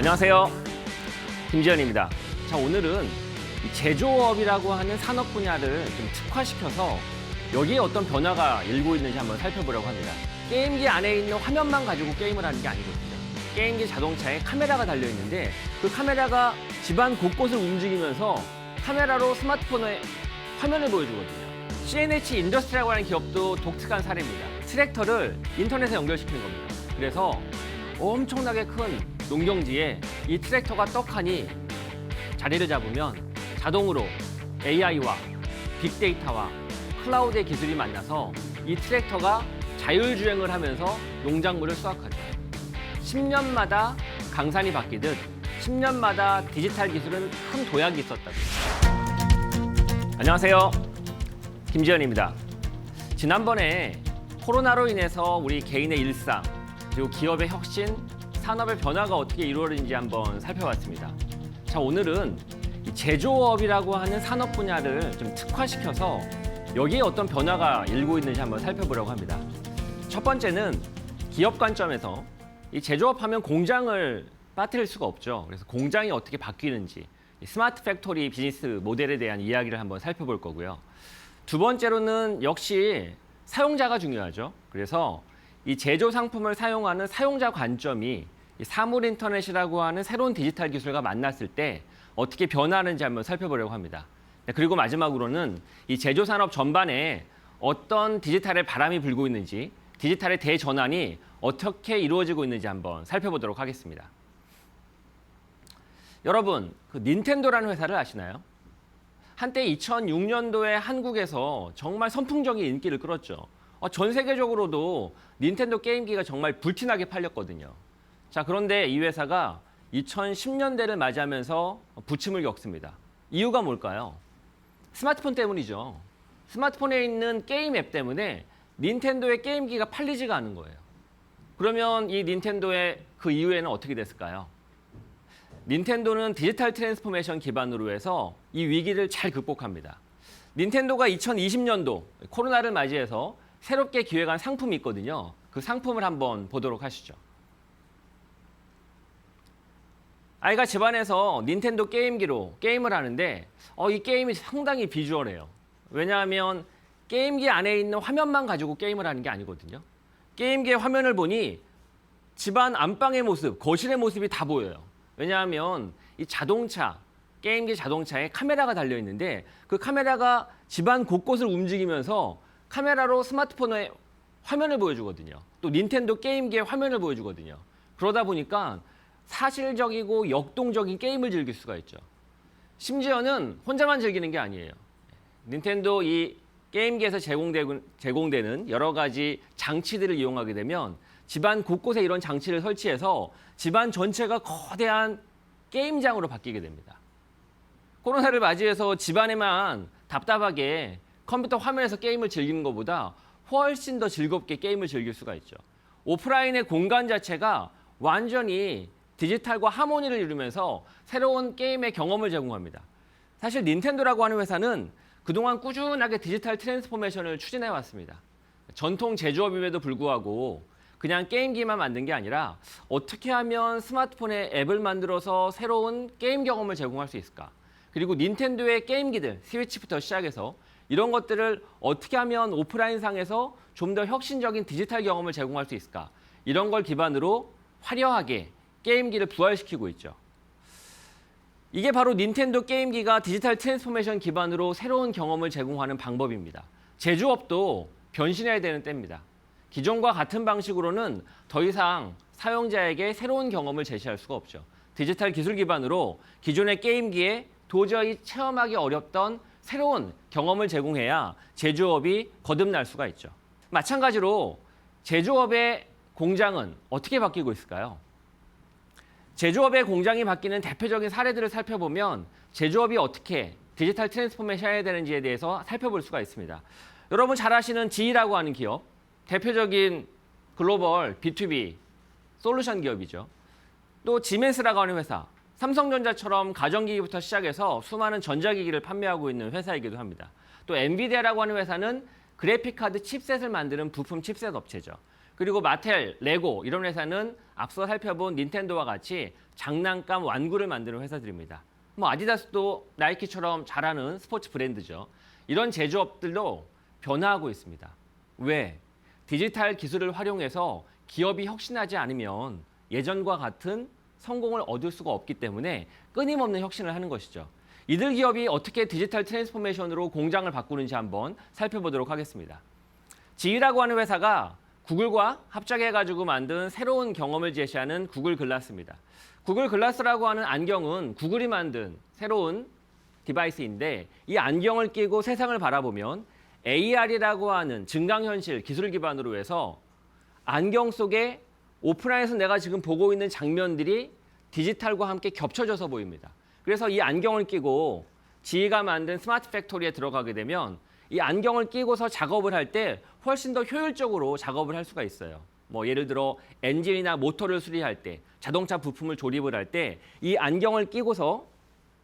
안녕하세요. 김지현입니다. 자, 오늘은 이 제조업이라고 하는 산업 분야를 좀 특화시켜서 여기에 어떤 변화가 일고 있는지 한번 살펴보려고 합니다. 게임기 안에 있는 화면만 가지고 게임을 하는 게 아니거든요. 게임기 자동차에 카메라가 달려 있는데 그 카메라가 집안 곳곳을 움직이면서 카메라로 스마트폰의 화면을 보여주거든요. CNH 인더스트리라고 하는 기업도 독특한 사례입니다. 트랙터를 인터넷에 연결시키는 겁니다. 그래서 엄청나게 큰 농경지에 이 트랙터가 떡하니 자리를 잡으면 자동으로 AI와 빅데이터와 클라우드의 기술이 만나서 이 트랙터가 자율주행을 하면서 농작물을 수확하죠. 10년마다 강산이 바뀌듯 10년마다 디지털 기술은 큰 도약이 있었다고. 안녕하세요. 김지현입니다. 지난번에 코로나로 인해서 우리 개인의 일상, 그리고 기업의 혁신, 산업의 변화가 어떻게 이루어지는지 한번 살펴봤습니다. 자, 오늘은 이 제조업이라고 하는 산업 분야를 좀 특화시켜서 여기에 어떤 변화가 일고 있는지 한번 살펴보려고 합니다. 첫 번째는 기업 관점에서 이 제조업 하면 공장을 빠뜨릴 수가 없죠. 그래서 공장이 어떻게 바뀌는지, 이 스마트 팩토리 비즈니스 모델에 대한 이야기를 한번 살펴볼 거고요. 두 번째로는 역시 사용자가 중요하죠. 그래서 이 제조 상품을 사용하는 사용자 관점이 이 사물 인터넷이라고 하는 새로운 디지털 기술과 만났을 때 어떻게 변화하는지 한번 살펴보려고 합니다. 그리고 마지막으로는 이 제조 산업 전반에 어떤 디지털의 바람이 불고 있는지, 디지털의 대전환이 어떻게 이루어지고 있는지 한번 살펴보도록 하겠습니다. 여러분, 그 닌텐도라는 회사를 아시나요? 한때 2006년도에 한국에서 정말 선풍적인 인기를 끌었죠. 전 세계적으로도 닌텐도 게임기가 정말 불티나게 팔렸거든요. 자, 그런데 이 회사가 2010년대를 맞이하면서 부침을 겪습니다. 이유가 뭘까요? 스마트폰 때문이죠. 스마트폰에 있는 게임 앱 때문에 닌텐도의 게임기가 팔리지가 않은 거예요. 그러면 이 닌텐도의 그 이후에는 어떻게 됐을까요? 닌텐도는 디지털 트랜스포메이션 기반으로 해서 이 위기를 잘 극복합니다. 닌텐도가 2020년도 코로나를 맞이해서 새롭게 기획한 상품이 있거든요. 그 상품을 한번 보도록 하시죠. 아이가 집안에서 닌텐도 게임기로 게임을 하는데 이 게임이 상당히 비주얼해요. 왜냐하면 게임기 안에 있는 화면만 가지고 게임을 하는 게 아니거든요. 게임기의 화면을 보니 집안 안방의 모습, 거실의 모습이 다 보여요. 왜냐하면 이 자동차, 게임기 자동차에 카메라가 달려 있는데 그 카메라가 집안 곳곳을 움직이면서 카메라로 스마트폰의 화면을 보여주거든요. 또 닌텐도 게임기의 화면을 보여주거든요. 그러다 보니까 사실적이고 역동적인 게임을 즐길 수가 있죠. 심지어는 혼자만 즐기는 게 아니에요. 닌텐도 이 게임기에서 제공되는 여러 가지 장치들을 이용하게 되면 집안 곳곳에 이런 장치를 설치해서 집안 전체가 거대한 게임장으로 바뀌게 됩니다. 코로나를 맞이해서 집안에만 답답하게 컴퓨터 화면에서 게임을 즐기는 것보다 훨씬 더 즐겁게 게임을 즐길 수가 있죠. 오프라인의 공간 자체가 완전히 디지털과 하모니를 이루면서 새로운 게임의 경험을 제공합니다. 사실 닌텐도라고 하는 회사는 그동안 꾸준하게 디지털 트랜스포메이션을 추진해 왔습니다. 전통 제조업임에도 불구하고 그냥 게임기만 만든 게 아니라 어떻게 하면 스마트폰에 앱을 만들어서 새로운 게임 경험을 제공할 수 있을까? 그리고 닌텐도의 게임기들, 스위치부터 시작해서 이런 것들을 어떻게 하면 오프라인상에서 좀 더 혁신적인 디지털 경험을 제공할 수 있을까? 이런 걸 기반으로 화려하게 게임기를 부활시키고 있죠. 이게 바로 닌텐도 게임기가 디지털 트랜스포메이션 기반으로 새로운 경험을 제공하는 방법입니다. 제조업도 변신해야 되는 때입니다. 기존과 같은 방식으로는 더 이상 사용자에게 새로운 경험을 제시할 수가 없죠. 디지털 기술 기반으로 기존의 게임기에 도저히 체험하기 어렵던 새로운 경험을 제공해야 제조업이 거듭날 수가 있죠. 마찬가지로 제조업의 공장은 어떻게 바뀌고 있을까요? 제조업의 공장이 바뀌는 대표적인 사례들을 살펴보면 제조업이 어떻게 디지털 트랜스포메이션 해야 되는지에 대해서 살펴볼 수가 있습니다. 여러분 잘 아시는 GE라고 하는 기업, 대표적인 글로벌 B2B 솔루션 기업이죠. 또 지멘스라고 하는 회사, 삼성전자처럼 가전기기부터 시작해서 수많은 전자기기를 판매하고 있는 회사이기도 합니다. 또 엔비디아라고 하는 회사는 그래픽카드 칩셋을 만드는 부품 칩셋 업체죠. 그리고 마텔, 레고 이런 회사는 앞서 살펴본 닌텐도와 같이 장난감 완구를 만드는 회사들입니다. 뭐 아디다스도 나이키처럼 잘하는 스포츠 브랜드죠. 이런 제조업들도 변화하고 있습니다. 왜? 디지털 기술을 활용해서 기업이 혁신하지 않으면 예전과 같은 성공을 얻을 수가 없기 때문에 끊임없는 혁신을 하는 것이죠. 이들 기업이 어떻게 디지털 트랜스포메이션으로 공장을 바꾸는지 한번 살펴보도록 하겠습니다. 지휘라고 하는 회사가 구글과 합작해가지고 만든 새로운 경험을 제시하는 구글 글라스입니다. 구글 글라스라고 하는 안경은 구글이 만든 새로운 디바이스인데 이 안경을 끼고 세상을 바라보면 AR이라고 하는 증강현실 기술을 기반으로 해서 안경 속에 오프라인에서 내가 지금 보고 있는 장면들이 디지털과 함께 겹쳐져서 보입니다. 그래서 이 안경을 끼고 지휘가 만든 스마트 팩토리에 들어가게 되면 이 안경을 끼고서 작업을 할 때 훨씬 더 효율적으로 작업을 할 수가 있어요. 뭐 예를 들어 엔진이나 모터를 수리할 때, 자동차 부품을 조립을 할 때 이 안경을 끼고서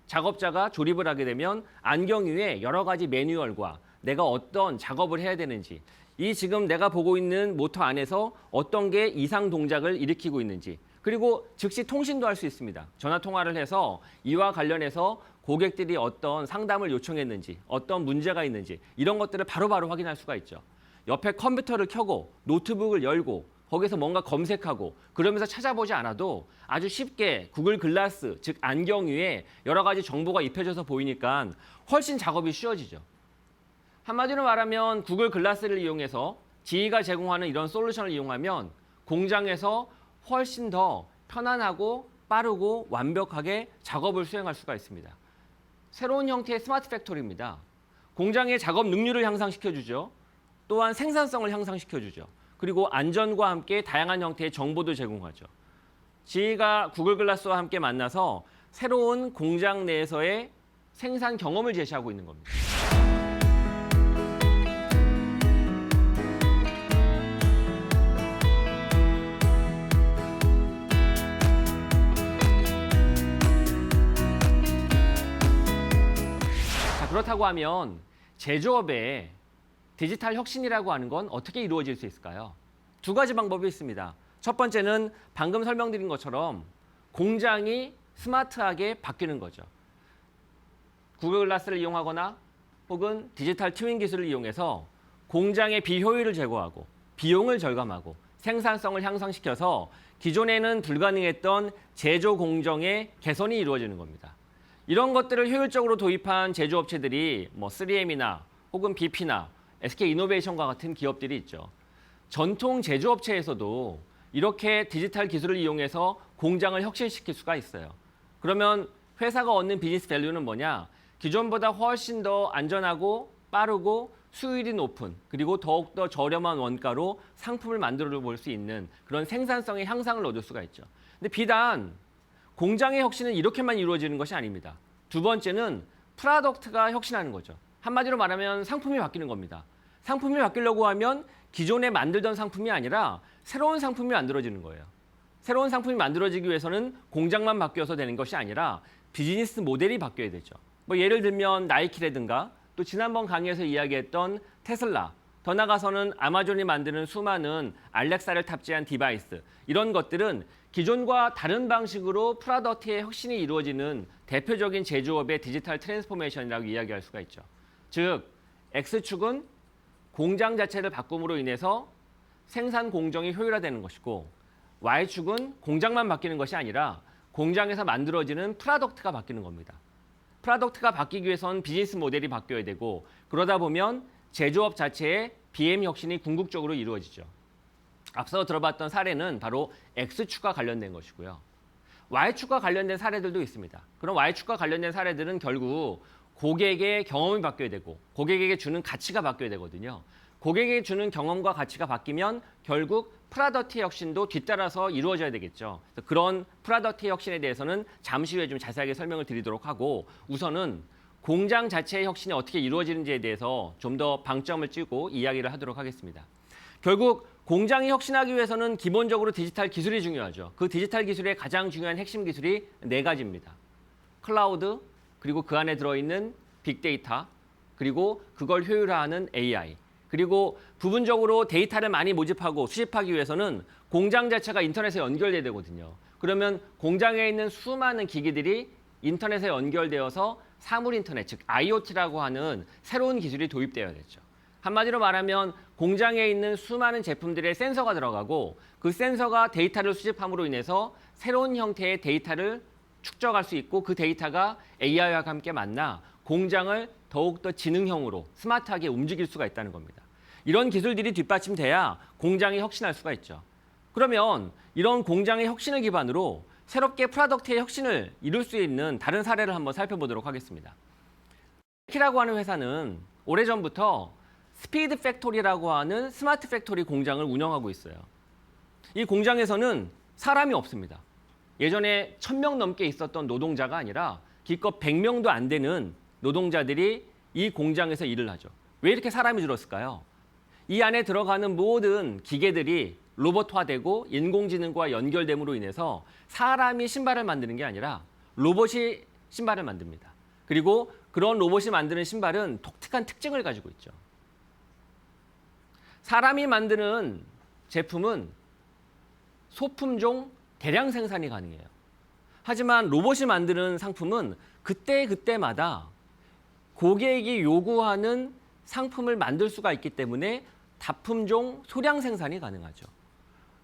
작업자가 조립을 하게 되면 안경 위에 여러 가지 매뉴얼과 내가 어떤 작업을 해야 되는지, 이 지금 내가 보고 있는 모터 안에서 어떤 게 이상 동작을 일으키고 있는지, 그리고 즉시 통신도 할 수 있습니다. 전화 통화를 해서 이와 관련해서 고객들이 어떤 상담을 요청했는지, 어떤 문제가 있는지 이런 것들을 바로바로 확인할 수가 있죠. 옆에 컴퓨터를 켜고 노트북을 열고 거기서 뭔가 검색하고 그러면서 찾아보지 않아도 아주 쉽게 구글 글라스, 즉 안경 위에 여러 가지 정보가 입혀져서 보이니까 훨씬 작업이 쉬워지죠. 한마디로 말하면 구글 글라스를 이용해서 지휘가 제공하는 이런 솔루션을 이용하면 공장에서 훨씬 더 편안하고 빠르고 완벽하게 작업을 수행할 수가 있습니다. 새로운 형태의 스마트 팩토리입니다. 공장의 작업 능률을 향상시켜주죠. 또한 생산성을 향상시켜주죠. 그리고 안전과 함께 다양한 형태의 정보도 제공하죠. 지휘가 구글 글라스와 함께 만나서 새로운 공장 내에서의 생산 경험을 제시하고 있는 겁니다. 그렇다고 하면 제조업의 디지털 혁신이라고 하는 건 어떻게 이루어질 수 있을까요? 두 가지 방법이 있습니다. 첫 번째는 방금 설명드린 것처럼 공장이 스마트하게 바뀌는 거죠. 구글 글라스를 이용하거나 혹은 디지털 트윈 기술을 이용해서 공장의 비효율을 제거하고 비용을 절감하고 생산성을 향상시켜서 기존에는 불가능했던 제조 공정의 개선이 이루어지는 겁니다. 이런 것들을 효율적으로 도입한 제조업체들이 뭐 3M이나 혹은 BP나 SK이노베이션과 같은 기업들이 있죠. 전통 제조업체에서도 이렇게 디지털 기술을 이용해서 공장을 혁신시킬 수가 있어요. 그러면 회사가 얻는 비즈니스 밸류는 뭐냐? 기존보다 훨씬 더 안전하고 빠르고 수율이 높은 그리고 더욱더 저렴한 원가로 상품을 만들어 볼 수 있는 그런 생산성의 향상을 얻을 수가 있죠. 근데 비단 공장의 혁신은 이렇게만 이루어지는 것이 아닙니다. 두 번째는 프로덕트가 혁신하는 거죠. 한마디로 말하면 상품이 바뀌는 겁니다. 상품이 바뀌려고 하면 기존에 만들던 상품이 아니라 새로운 상품이 만들어지는 거예요. 새로운 상품이 만들어지기 위해서는 공장만 바뀌어서 되는 것이 아니라 비즈니스 모델이 바뀌어야 되죠. 뭐 예를 들면 나이키라든가 또 지난번 강의에서 이야기했던 테슬라, 더 나아가서는 아마존이 만드는 수많은 알렉사를 탑재한 디바이스, 이런 것들은 기존과 다른 방식으로 프로덕트의 혁신이 이루어지는 대표적인 제조업의 디지털 트랜스포메이션이라고 이야기할 수가 있죠. 즉, X축은 공장 자체를 바꿈으로 인해서 생산 공정이 효율화되는 것이고 Y축은 공장만 바뀌는 것이 아니라 공장에서 만들어지는 프로덕트가 바뀌는 겁니다. 프로덕트가 바뀌기 위해서는 비즈니스 모델이 바뀌어야 되고 그러다 보면 제조업 자체의 BM 혁신이 궁극적으로 이루어지죠. 앞서 들어봤던 사례는 바로 X축과 관련된 것이고요. Y축과 관련된 사례들도 있습니다. 그럼 Y축과 관련된 사례들은 결국 고객의 경험이 바뀌어야 되고 고객에게 주는 가치가 바뀌어야 되거든요. 고객에게 주는 경험과 가치가 바뀌면 결국 프로덕트 혁신도 뒤따라서 이루어져야 되겠죠. 그런 프로덕트 혁신에 대해서는 잠시 후에 좀 자세하게 설명을 드리도록 하고 우선은 공장 자체의 혁신이 어떻게 이루어지는지에 대해서 좀 더 방점을 찍고 이야기를 하도록 하겠습니다. 결국 공장이 혁신하기 위해서는 기본적으로 디지털 기술이 중요하죠. 그 디지털 기술의 가장 중요한 핵심 기술이 네 가지입니다. 클라우드, 그리고 그 안에 들어있는 빅데이터, 그리고 그걸 효율화하는 AI. 그리고 부분적으로 데이터를 많이 모집하고 수집하기 위해서는 공장 자체가 인터넷에 연결돼야 되거든요. 그러면 공장에 있는 수많은 기기들이 인터넷에 연결되어서 사물 인터넷, 즉 IoT라고 하는 새로운 기술이 도입되어야 되죠. 한마디로 말하면 공장에 있는 수많은 제품들의 센서가 들어가고 그 센서가 데이터를 수집함으로 인해서 새로운 형태의 데이터를 축적할 수 있고 그 데이터가 AI와 함께 만나 공장을 더욱더 지능형으로 스마트하게 움직일 수가 있다는 겁니다. 이런 기술들이 뒷받침돼야 공장이 혁신할 수가 있죠. 그러면 이런 공장의 혁신을 기반으로 새롭게 프로덕트의 혁신을 이룰 수 있는 다른 사례를 한번 살펴보도록 하겠습니다. 나이키라고 하는 회사는 오래전부터 스피드 팩토리라고 하는 스마트 팩토리 공장을 운영하고 있어요. 이 공장에서는 사람이 없습니다. 예전에 1000명 넘게 있었던 노동자가 아니라 기껏 100명도 안 되는 노동자들이 이 공장에서 일을 하죠. 왜 이렇게 사람이 줄었을까요? 이 안에 들어가는 모든 기계들이 로봇화되고 인공지능과 연결됨으로 인해서 사람이 신발을 만드는 게 아니라 로봇이 신발을 만듭니다. 그리고 그런 로봇이 만드는 신발은 독특한 특징을 가지고 있죠. 사람이 만드는 제품은 소품종 대량 생산이 가능해요. 하지만 로봇이 만드는 상품은 그때마다 고객이 요구하는 상품을 만들 수가 있기 때문에 다품종 소량 생산이 가능하죠.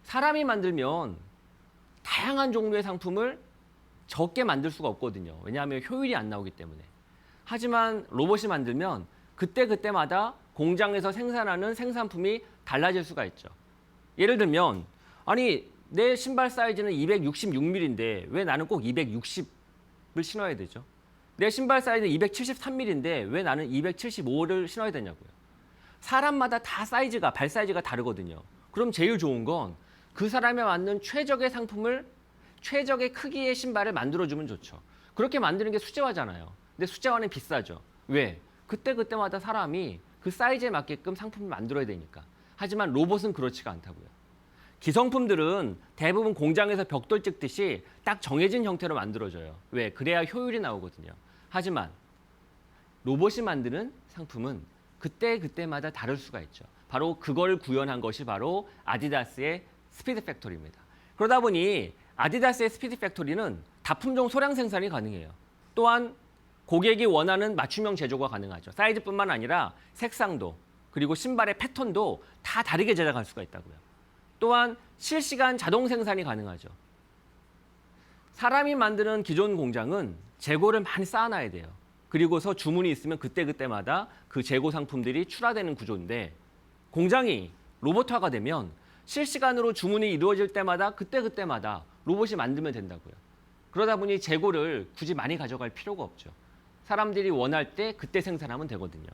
사람이 만들면 다양한 종류의 상품을 적게 만들 수가 없거든요. 왜냐하면 효율이 안 나오기 때문에. 하지만 로봇이 만들면 그때마다 공장에서 생산하는 생산품이 달라질 수가 있죠. 예를 들면 아니 내 신발 사이즈는 266mm인데 왜 나는 꼭 260을 신어야 되죠? 내 신발 사이즈는 273mm인데 왜 나는 275를 신어야 되냐고요. 사람마다 다 사이즈가, 발 사이즈가 다르거든요. 그럼 제일 좋은 건 그 사람에 맞는 최적의 상품을 최적의 크기의 신발을 만들어주면 좋죠. 그렇게 만드는 게 수제화잖아요. 근데 수제화는 비싸죠. 왜? 그때마다 사람이 그 사이즈에 맞게끔 상품을 만들어야 되니까. 하지만 로봇은 그렇지가 않다고요. 기성품들은 대부분 공장에서 벽돌 찍듯이 딱 정해진 형태로 만들어져요. 왜? 그래야 효율이 나오거든요. 하지만 로봇이 만드는 상품은 그때마다 다를 수가 있죠. 바로 그걸 구현한 것이 바로 아디다스의 스피드 팩토리입니다. 그러다 보니 아디다스의 스피드 팩토리는 다품종 소량 생산이 가능해요. 또한 고객이 원하는 맞춤형 제조가 가능하죠. 사이즈뿐만 아니라 색상도 그리고 신발의 패턴도 다 다르게 제작할 수가 있다고요. 또한 실시간 자동 생산이 가능하죠. 사람이 만드는 기존 공장은 재고를 많이 쌓아놔야 돼요. 그리고서 주문이 있으면 그때마다 그 재고 상품들이 출하되는 구조인데 공장이 로봇화가 되면 실시간으로 주문이 이루어질 때마다 그때마다 로봇이 만들면 된다고요. 그러다 보니 재고를 굳이 많이 가져갈 필요가 없죠. 사람들이 원할 때 그때 생산하면 되거든요.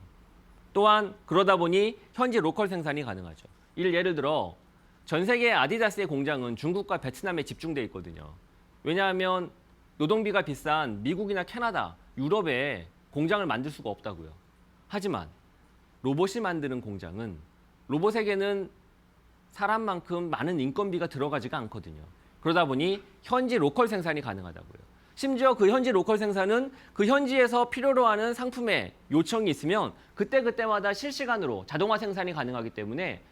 또한 그러다 보니 현지 로컬 생산이 가능하죠. 예를 들어 전 세계 아디다스의 공장은 중국과 베트남에 집중되어 있거든요. 왜냐하면 노동비가 비싼 미국이나 캐나다, 유럽에 공장을 만들 수가 없다고요. 하지만 로봇이 만드는 공장은 로봇에게는 사람만큼 많은 인건비가 들어가지가 않거든요. 그러다 보니 현지 로컬 생산이 가능하다고요. 심지어 그 현지 로컬 생산은 그 현지에서 필요로 하는 상품의 요청이 있으면 그때마다 실시간으로 자동화 생산이 가능하기 때문에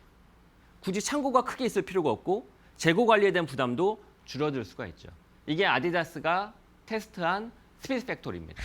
굳이 창고가 크게 있을 필요가 없고 재고 관리에 대한 부담도 줄어들 수가 있죠. 이게 아디다스가 테스트한 스피드 팩토리입니다.